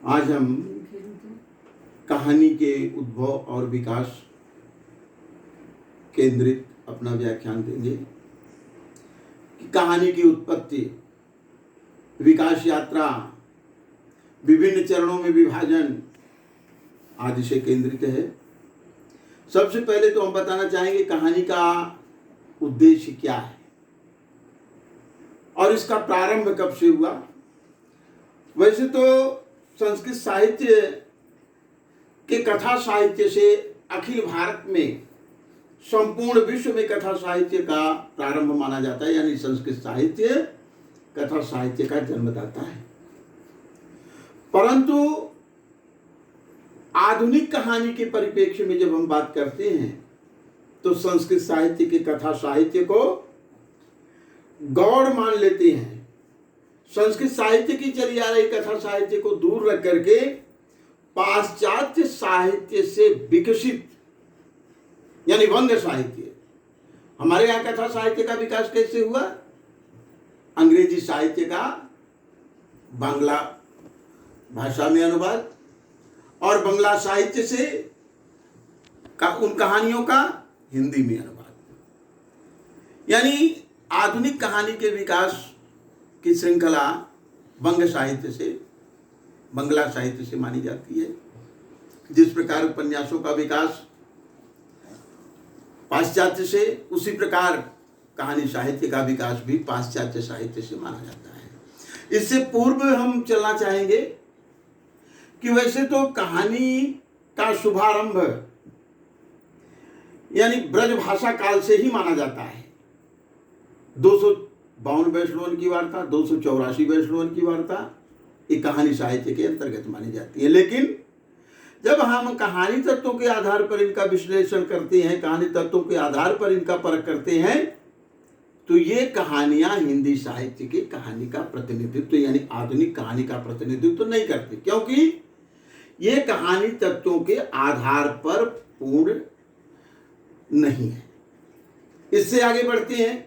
आज हम कहानी के उद्भव और विकास केंद्रित अपना व्याख्यान देंगे कि कहानी की उत्पत्ति, विकास यात्रा, विभिन्न चरणों में विभाजन आदि से केंद्रित है। सबसे पहले तो हम बताना चाहेंगे कहानी का उद्देश्य क्या है और इसका प्रारंभ कब से हुआ। वैसे तो संस्कृत साहित्य के कथा साहित्य से अखिल भारत में, संपूर्ण विश्व में कथा साहित्य का प्रारंभ माना जाता है, यानी संस्कृत साहित्य कथा साहित्य का जन्मदाता है। परंतु आधुनिक कहानी के परिप्रेक्ष्य में जब हम बात करते हैं तो संस्कृत साहित्य के कथा साहित्य को गौड़ मान लेते हैं। संस्कृत साहित्य की चली आ रही कथा साहित्य को दूर रख करके पाश्चात्य साहित्य से विकसित, यानी वंग साहित्य। हमारे यहाँ कथा साहित्य का विकास कैसे हुआ? अंग्रेजी साहित्य का बांग्ला भाषा में अनुवाद और बांग्ला साहित्य से उन कहानियों का हिंदी में अनुवाद, यानी आधुनिक कहानी के विकास की श्रृंखला वंग साहित्य से, बांग्ला साहित्य से मानी जाती है। जिस प्रकार उपन्यासों का विकास पाश्चात्य से, उसी प्रकार कहानी साहित्य का विकास भी पाश्चात्य साहित्य से माना जाता है। इससे पूर्व हम चलना चाहेंगे कि वैसे तो कहानी का शुभारंभ यानी ब्रज भाषा काल से ही माना जाता है। 252 वैष्णवन की वार्ता, 284 वैष्णवन की वार्ता ये कहानी साहित्य के अंतर्गत मानी जाती है। लेकिन जब हम कहानी तत्वों के आधार पर इनका विश्लेषण करते हैं, कहानी तत्वों के आधार पर इनका परख करते हैं, तो ये कहानियां हिंदी साहित्य की कहानी का प्रतिनिधित्व यानी आधुनिक कहानी का प्रतिनिधित्व नहीं करती, क्योंकि ये कहानी तत्वों के आधार पर पूर्ण नहीं है। इससे आगे बढ़ते हैं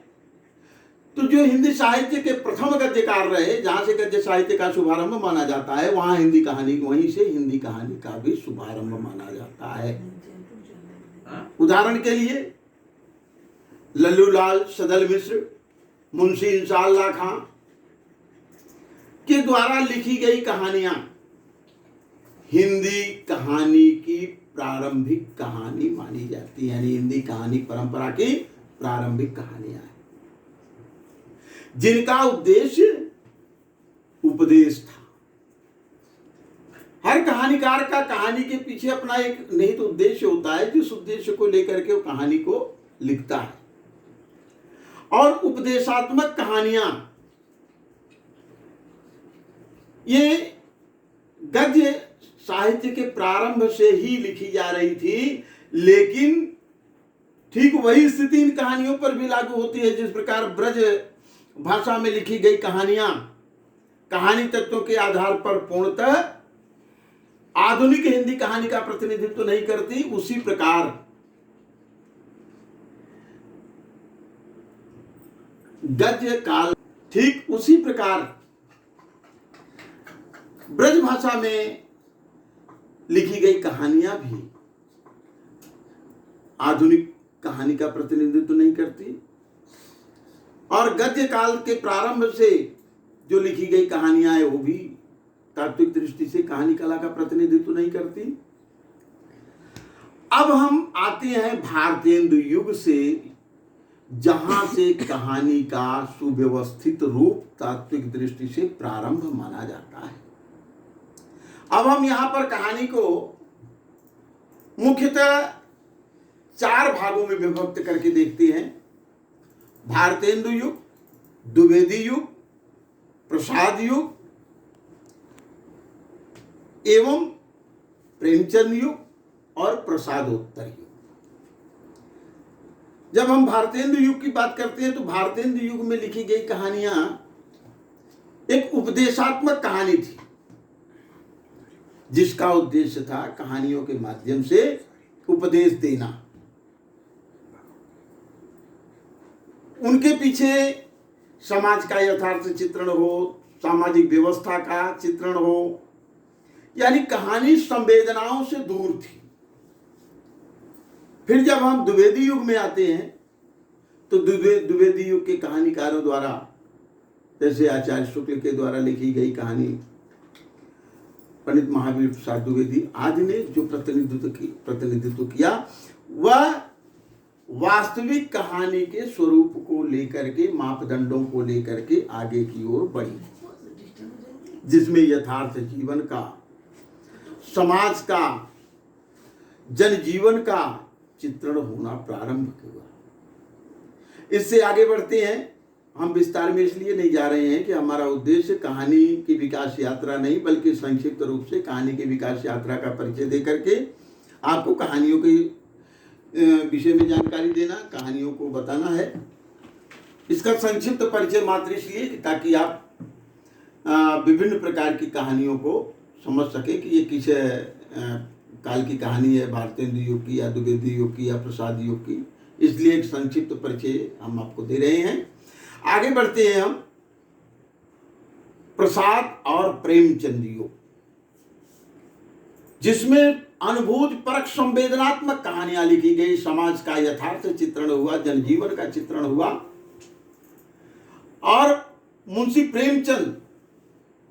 तो जो हिंदी साहित्य के प्रथम गद्यकार रहे, जहां से गद्य साहित्य का शुभारंभ माना जाता है, वहां हिंदी कहानी, वहीं से हिंदी कहानी का भी शुभारंभ माना जाता है। उदाहरण के लिए लल्लूलाल सदल मिश्र, मुंशी इंशाअल्लाह खां के द्वारा लिखी गई कहानियां हिंदी कहानी की प्रारंभिक कहानी मानी जाती है, यानी हिंदी कहानी परंपरा की प्रारंभिक कहानियां हैं, जिनका उद्देश्य उपदेश था। हर कहानीकार का कहानी के पीछे अपना एक निहित उद्देश्य होता है, जिस उद्देश्य को लेकर के वो कहानी को लिखता है। और उपदेशात्मक कहानियां ये गद्य साहित्य के प्रारंभ से ही लिखी जा रही थी, लेकिन ठीक वही स्थिति इन कहानियों पर भी लागू होती है। जिस प्रकार ब्रज भाषा में लिखी गई कहानियां कहानी तत्वों के आधार पर पूर्णतः आधुनिक हिंदी कहानी का प्रतिनिधित्व नहीं करती, उसी प्रकार गद्य काल, ठीक उसी प्रकार ब्रज भाषा में लिखी गई कहानियां भी आधुनिक कहानी का प्रतिनिधित्व नहीं करती, और गद्य काल के प्रारंभ से जो लिखी गई कहानियां हैं वो भी तात्विक दृष्टि से कहानी कला का प्रतिनिधित्व नहीं करती। अब हम आते हैं भारतेंदु युग से, जहां से कहानी का सुव्यवस्थित रूप तात्विक दृष्टि से प्रारंभ माना जाता है। अब हम यहां पर कहानी को मुख्यतः 4 भागों में विभक्त करके देखते हैं: भारतेंदु युग, द्विवेदी युग, प्रसाद युग एवं प्रेमचंद युग और प्रसादोत्तर युग। जब हम भारतेंदु युग की बात करते हैं तो भारतेंदु युग में लिखी गई कहानियां एक उपदेशात्मक कहानी थी, जिसका उद्देश्य था कहानियों के माध्यम से उपदेश देना। उनके पीछे समाज का यथार्थ चित्रण हो, सामाजिक व्यवस्था का चित्रण हो, यानी कहानी संवेदनाओं से दूर थी। फिर जब हम द्विवेदी युग में आते हैं तो द्विवेदी युग के कहानीकारों द्वारा, जैसे आचार्य शुक्ल के द्वारा लिखी गई कहानी, पंडित महावीर प्रसाद द्विवेदी आदि ने जो प्रतिनिधित्व किया, वह वास्तविक कहानी के स्वरूप को लेकर के, मापदंडों को लेकर के आगे की ओर बढ़ी, जिसमें यथार्थ जीवन का, समाज का, जनजीवन का चित्रण होना प्रारंभ हुआ। इससे आगे बढ़ते हैं। हम विस्तार में इसलिए नहीं जा रहे हैं कि हमारा उद्देश्य कहानी की विकास यात्रा नहीं, बल्कि संक्षिप्त रूप से कहानी की विकास यात्रा का परिचय दे करके आपको कहानियों के विषय में जानकारी देना, कहानियों को बताना है। इसका संक्षिप्त परिचय मात्र इसलिए ताकि आप विभिन्न प्रकार की कहानियों को समझ सके कि ये किस काल की कहानी है, भारतेंदु युग की या द्विवेदी युग की या प्रसाद युग की। इसलिए एक संक्षिप्त परिचय हम आपको दे रहे हैं। आगे बढ़ते हैं हम। प्रसाद और प्रेमचंद युग, जिसमें अनुभूत परक संवेदनात्मक कहानियां लिखी गई, समाज का यथार्थ चित्रण हुआ, जनजीवन का चित्रण हुआ। और मुंशी प्रेमचंद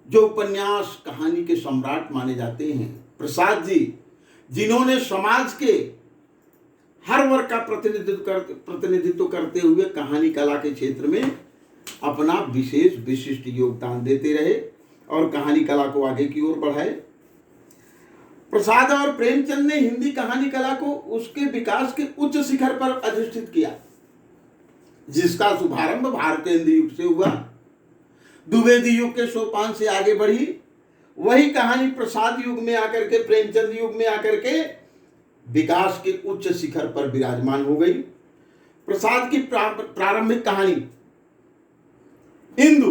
जो उपन्यास कहानी के सम्राट माने जाते हैं, प्रसाद जी जिन्होंने समाज के हर वर्ग का प्रतिनिधित्व करते हुए कहानी कला के क्षेत्र में अपना विशेष विशिष्ट योगदान देते रहे और कहानी कला को आगे की ओर बढ़ाए। प्रसाद और प्रेमचंद ने हिंदी कहानी कला को उसके विकास के उच्च शिखर पर अधिष्ठित किया, जिसका शुभारंभ भारतेंदु युग से हुआ। द्विवेदी युग के सोपान से आगे बढ़ी वही कहानी प्रसाद युग में आकर के, प्रेमचंद युग में आकर के विकास के उच्च शिखर पर विराजमान हो गई। प्रसाद की प्रारंभिक कहानी इंदु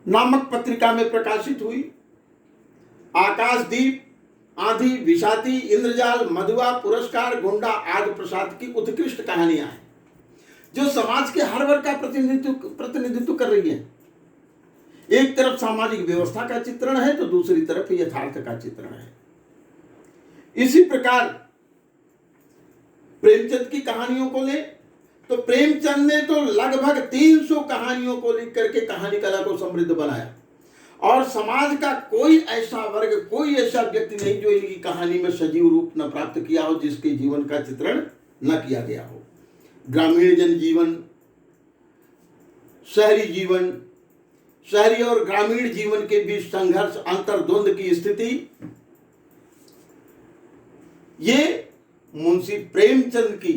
नामक पत्रिका में प्रकाशित हुई। आकाशदीप, आंधी, विषाती, इंद्रजाल, मधुआ, पुरस्कार, गुंडा आदि प्रसाद की उत्कृष्ट कहानियां हैं, जो समाज के हर वर्ग का प्रतिनिधित्व कर रही है। एक तरफ सामाजिक व्यवस्था का चित्रण है तो दूसरी तरफ यथार्थ का चित्रण है। इसी प्रकार प्रेमचंद की कहानियों को ले तो प्रेमचंद ने तो लगभग 300 कहानियों को लिख करके कहानी कला को समृद्ध बनाया, और समाज का कोई ऐसा वर्ग, कोई ऐसा व्यक्ति नहीं जो इनकी कहानी में सजीव रूप न प्राप्त किया हो, जिसके जीवन का चित्रण न किया गया हो। ग्रामीण जनजीवन, शहरी जीवन, शहरी और ग्रामीण जीवन के बीच संघर्ष, अंतर्द्वंद की स्थिति, ये मुंशी प्रेमचंद की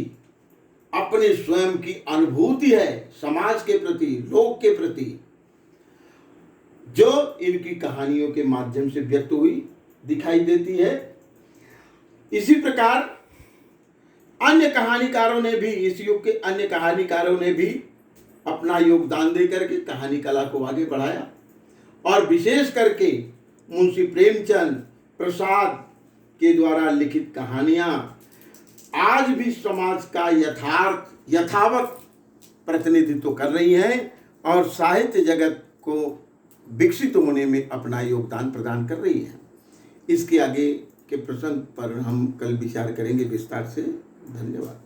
अपने स्वयं की अनुभूति है समाज के प्रति, लोक के प्रति, जो इनकी कहानियों के माध्यम से व्यक्त हुई दिखाई देती है। इसी प्रकार अन्य कहानीकारों ने भी, इस युग के अन्य कहानीकारों ने भी अपना योगदान देकर के कहानी कला को आगे बढ़ाया, और विशेष करके मुंशी प्रेमचंद, प्रसाद के द्वारा लिखित कहानियां आज भी समाज का यथावत प्रतिनिधित्व कर रही हैं और साहित्य जगत को विकसित होने में अपना योगदान प्रदान कर रही हैं। इसके आगे के प्रसंग पर हम कल विचार करेंगे विस्तार से। धन्यवाद।